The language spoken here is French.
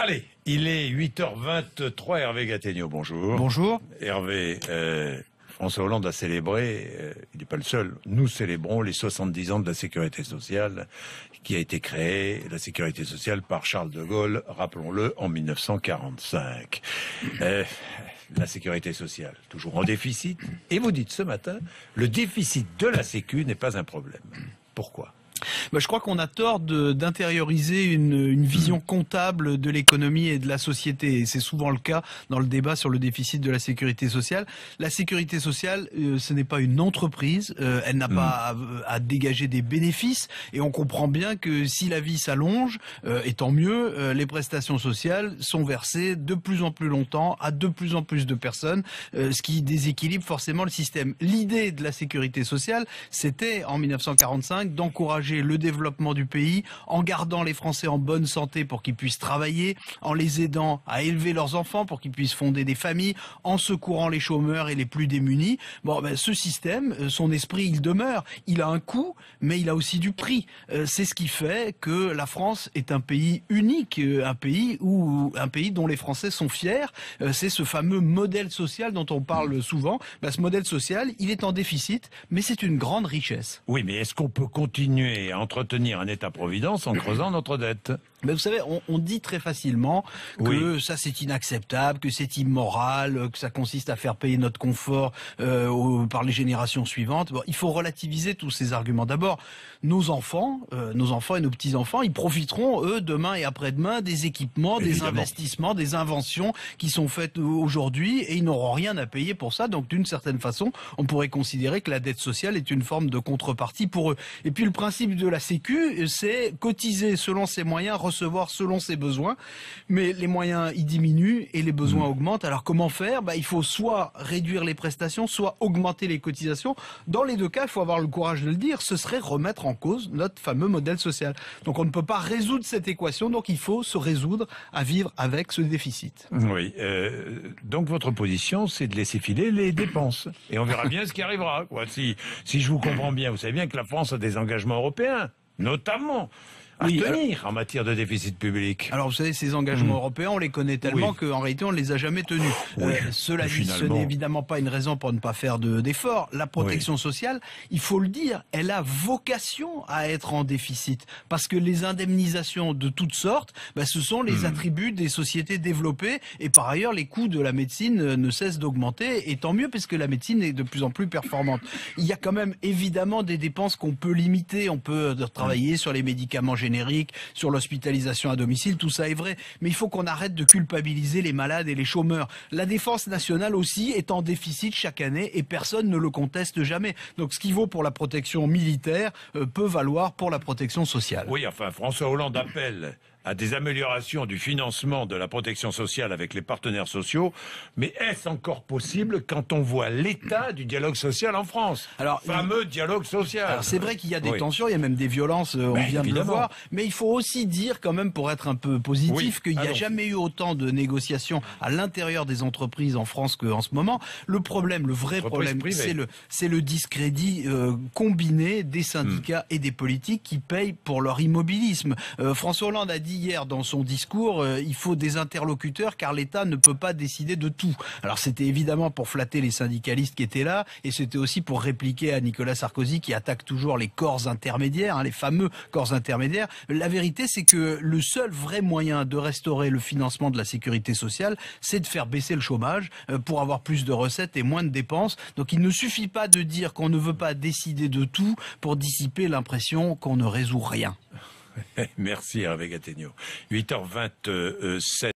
Allez, il est 8h23, Hervé Gattegno, bonjour. Bonjour. Hervé, François Hollande a célébré, il n'est pas le seul, nous célébrons les 70 ans de la sécurité sociale qui a été créée, la sécurité sociale par Charles de Gaulle, rappelons-le, en 1945. La sécurité sociale, toujours en déficit. Et vous dites ce matin, le déficit de la Sécu n'est pas un problème. Pourquoi ? Je crois qu'on a tort d'intérioriser une vision comptable de l'économie et de la société. Et c'est souvent le cas dans le débat sur le déficit de la sécurité sociale. La sécurité sociale, ce n'est pas une entreprise. Elle n'a pas à dégager des bénéfices. Et on comprend bien que si la vie s'allonge, et tant mieux, les prestations sociales sont versées de plus en plus longtemps à de plus en plus de personnes, ce qui déséquilibre forcément le système. L'idée de la sécurité sociale, c'était en 1945 d'encourager le développement du pays en gardant les Français en bonne santé pour qu'ils puissent travailler, en les aidant à élever leurs enfants pour qu'ils puissent fonder des familles, en secourant les chômeurs et les plus démunis. Ce système, son esprit, il demeure. Il a un coût, mais il a aussi du prix. C'est ce qui fait que la France est un pays unique, un pays dont les Français sont fiers. C'est ce fameux modèle social dont on parle souvent. Ce modèle social, il est en déficit, mais c'est une grande richesse. Oui, mais est-ce qu'on peut continuer à entretenir un État-providence en creusant notre dette ? Mais vous savez, on dit très facilement que ça c'est inacceptable, que c'est immoral, que ça consiste à faire payer notre confort par les générations suivantes. Il faut relativiser tous ces arguments. D'abord, nos enfants et nos petits-enfants, ils profiteront, eux, demain et après-demain, des équipements, des investissements, des inventions qui sont faites aujourd'hui, et ils n'auront rien à payer pour ça. Donc, d'une certaine façon, on pourrait considérer que la dette sociale est une forme de contrepartie pour eux. Et puis, le principe de la Sécu, c'est cotiser selon ses moyens, recevoir selon ses besoins, mais les moyens ils diminuent et les besoins augmentent. Alors comment faire ? Il faut soit réduire les prestations, soit augmenter les cotisations. Dans les deux cas, il faut avoir le courage de le dire, ce serait remettre en cause notre fameux modèle social. Donc on ne peut pas résoudre cette équation, donc il faut se résoudre à vivre avec ce déficit. Oui, donc votre position, c'est de laisser filer les dépenses. Et on verra bien ce qui arrivera. Si je vous comprends bien, vous savez bien que la France a des engagements européens, notamment à tenir en matière de déficit public. Alors vous savez, ces engagements européens, on les connaît tellement qu'en réalité on ne les a jamais tenus. Cela dit, ce n'est évidemment pas une raison pour ne pas faire d'efforts. La protection sociale, il faut le dire, elle a vocation à être en déficit, parce que les indemnisations de toutes sortes, ce sont les attributs des sociétés développées, et par ailleurs les coûts de la médecine ne cessent d'augmenter, et tant mieux parce que la médecine est de plus en plus performante. Il y a quand même évidemment des dépenses qu'on peut limiter, on peut travailler sur les médicaments génériques, sur l'hospitalisation à domicile, tout ça est vrai. Mais il faut qu'on arrête de culpabiliser les malades et les chômeurs. La défense nationale aussi est en déficit chaque année et personne ne le conteste jamais. Donc ce qui vaut pour la protection militaire peut valoir pour la protection sociale. Oui, enfin, François Hollande appelle à des améliorations du financement de la protection sociale avec les partenaires sociaux, mais est-ce encore possible quand on voit l'état du dialogue social en France ? Fameux dialogue social. Alors c'est vrai qu'il y a des tensions, il y a même des violences, on vient de le voir, mais il faut aussi dire quand même, pour être un peu positif, qu'il n'y a jamais eu autant de négociations à l'intérieur des entreprises en France qu'en ce moment. Le problème, le vrai problème, c'est le discrédit combiné des syndicats et des politiques qui payent pour leur immobilisme. François Hollande a dit hier dans son discours, il faut des interlocuteurs car l'État ne peut pas décider de tout. Alors c'était évidemment pour flatter les syndicalistes qui étaient là, et c'était aussi pour répliquer à Nicolas Sarkozy qui attaque toujours les corps intermédiaires, les fameux corps intermédiaires. La vérité, c'est que le seul vrai moyen de restaurer le financement de la sécurité sociale, c'est de faire baisser le chômage pour avoir plus de recettes et moins de dépenses. Donc il ne suffit pas de dire qu'on ne veut pas décider de tout pour dissiper l'impression qu'on ne résout rien. Merci Hervé Gattegno. 8h27.